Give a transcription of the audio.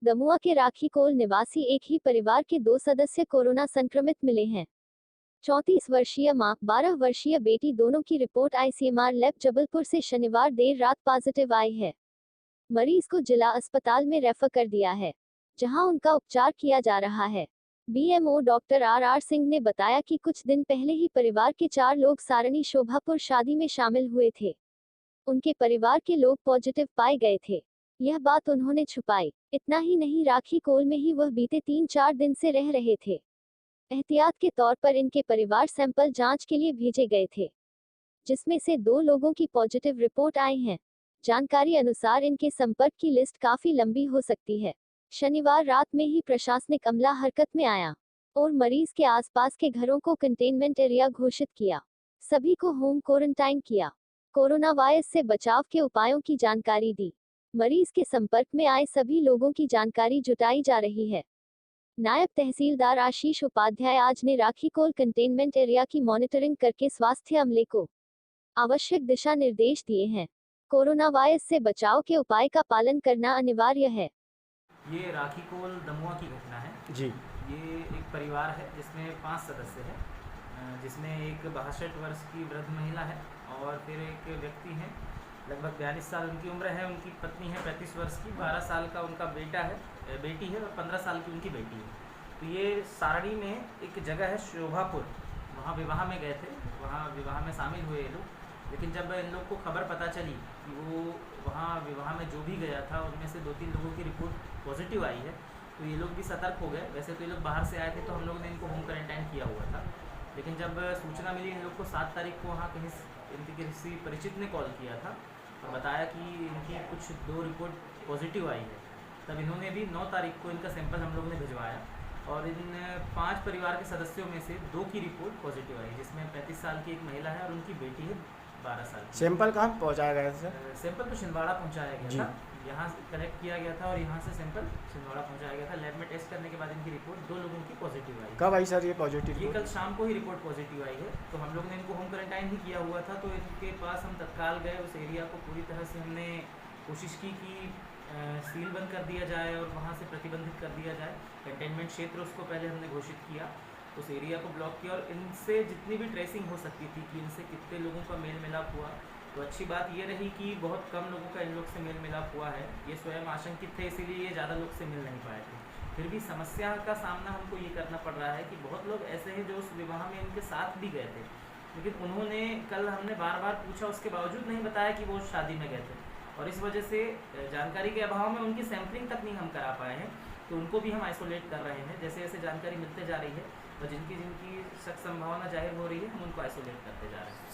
दमुआ के राखीकोल निवासी एक ही परिवार के 2 सदस्य कोरोना संक्रमित मिले हैं। 34 वर्षीय मां, 12 वर्षीय बेटी दोनों की रिपोर्ट आईसीएमआर लैब जबलपुर से शनिवार देर रात पॉजिटिव आई है। मरीज को जिला अस्पताल में रेफर कर दिया है, जहां उनका उपचार किया जा रहा है। बीएमओ डॉक्टर आर सिंह ने बताया कि कुछ दिन पहले ही परिवार के 4 लोग सारणी शोभापुर शादी में शामिल हुए थे। उनके परिवार के लोग पॉजिटिव पाए गए थे। यह बात उन्होंने छुपाई। इतना ही नहीं, राखीकोल में ही वह बीते 3-4 दिन से रह रहे थे। एहतियात के तौर पर इनके परिवार सैंपल जांच के लिए भेजे गए थे, जिसमें से 2 लोगों की पॉजिटिव रिपोर्ट आई है। जानकारी अनुसार इनके संपर्क की लिस्ट काफी लंबी हो सकती है। शनिवार रात में ही प्रशासनिक अमला हरकत में आया और मरीज के आसपास के घरों को कंटेनमेंट एरिया घोषित किया। सभी को होम क्वारंटाइन किया। कोरोना वायरस से बचाव के उपायों की जानकारी दी। मरीज के संपर्क में आए सभी लोगों की जानकारी जुटाई जा रही है। नायब तहसीलदार आशीष उपाध्याय आज ने राखीकोल कंटेनमेंट एरिया की मॉनिटरिंग करके स्वास्थ्य अमले को आवश्यक दिशा निर्देश दिए हैं। कोरोना वायरस से बचाव के उपाय का पालन करना अनिवार्य है। ये राखीकोल दमुआ की घटना है जी। ये एक परिवार है जिसमें 5 सदस्य हैं, जिसमें एक 62 वर्ष की वृद्ध महिला है और फिर एक व्यक्ति है लगभग 42 साल उनकी उम्र है। उनकी पत्नी है 35 वर्ष की, 12 साल का उनका बेटी है और 15 साल की उनकी बेटी है। तो ये सारणी में एक जगह है शोभापुर, वहाँ विवाह में गए थे, वहाँ विवाह में शामिल हुए ये लोग। लेकिन जब इन लोग को खबर पता चली कि वो वहाँ विवाह में जो भी गया था उनमें से 2-3 लोगों की रिपोर्ट पॉजिटिव आई है, तो ये लोग भी सतर्क हो गए। वैसे तो ये लोग बाहर से आए थे तो हम लोगों ने इनको होम क्वारंटाइन किया हुआ था, लेकिन जब सूचना मिली इन लोग को 7 तारीख को वहाँ कहीं इनके किसी परिचित ने कॉल किया था और बताया कि इनकी कुछ 2 रिपोर्ट पॉजिटिव आई है। तब इन्होंने भी 9 तारीख को इनका सैंपल हम लोग ने भिजवाया और इन 5 परिवार के सदस्यों में से 2 की रिपोर्ट पॉजिटिव आई, जिसमें 35 साल की एक महिला है और उनकी बेटी है 12 साल की। सैंपल कहाँ पहुँचाया गया था? सैंपल तो छिंदवाड़ा पहुंचाया गया था, यहाँ से कलेक्ट किया गया था और यहाँ से सैंपल छिंदवाड़ा पहुंचाया गया था। लैब में टेस्ट करने के बाद इनकी रिपोर्ट 2 लोगों की पॉजिटिव आई। कब आई सर ये पॉजिटिव? ये कल शाम को ही रिपोर्ट पॉजिटिव आई है। तो हम लोग ने इनको होम क्वारंटाइन ही किया हुआ था, तो इनके पास हम तत्काल गए। उस एरिया को पूरी तरह से हमने कोशिश की कि सील बंद कर दिया जाए और वहाँ से प्रतिबंधित कर दिया जाए। कंटेनमेंट क्षेत्र उसको पहले हमने घोषित किया, उस एरिया को ब्लॉक किया और इनसे जितनी भी ट्रेसिंग हो सकती थी कि इनसे कितने लोगों का मेल मिलाप हुआ, तो अच्छी बात ये रही कि बहुत कम लोगों का इन लोग से मेल मिलाप हुआ है। ये स्वयं आशंकित थे, इसीलिए ये ज़्यादा लोग से मिल नहीं पाए थे। फिर भी समस्या का सामना हमको ये करना पड़ रहा है कि बहुत लोग ऐसे हैं जो उस विवाह में इनके साथ भी गए थे, लेकिन उन्होंने कल हमने बार बार पूछा, उसके बावजूद नहीं बताया कि वो शादी में गए थे और इस वजह से जानकारी के अभाव में उनकी सैंपलिंग तक नहीं हम करा पाए हैं। तो उनको भी हम आइसोलेट कर रहे हैं। जैसे जैसे जानकारी मिलते जा रही है और जिनकी शक संभावना जाहिर हो रही है, हम उनको आइसोलेट करते जा रहे हैं।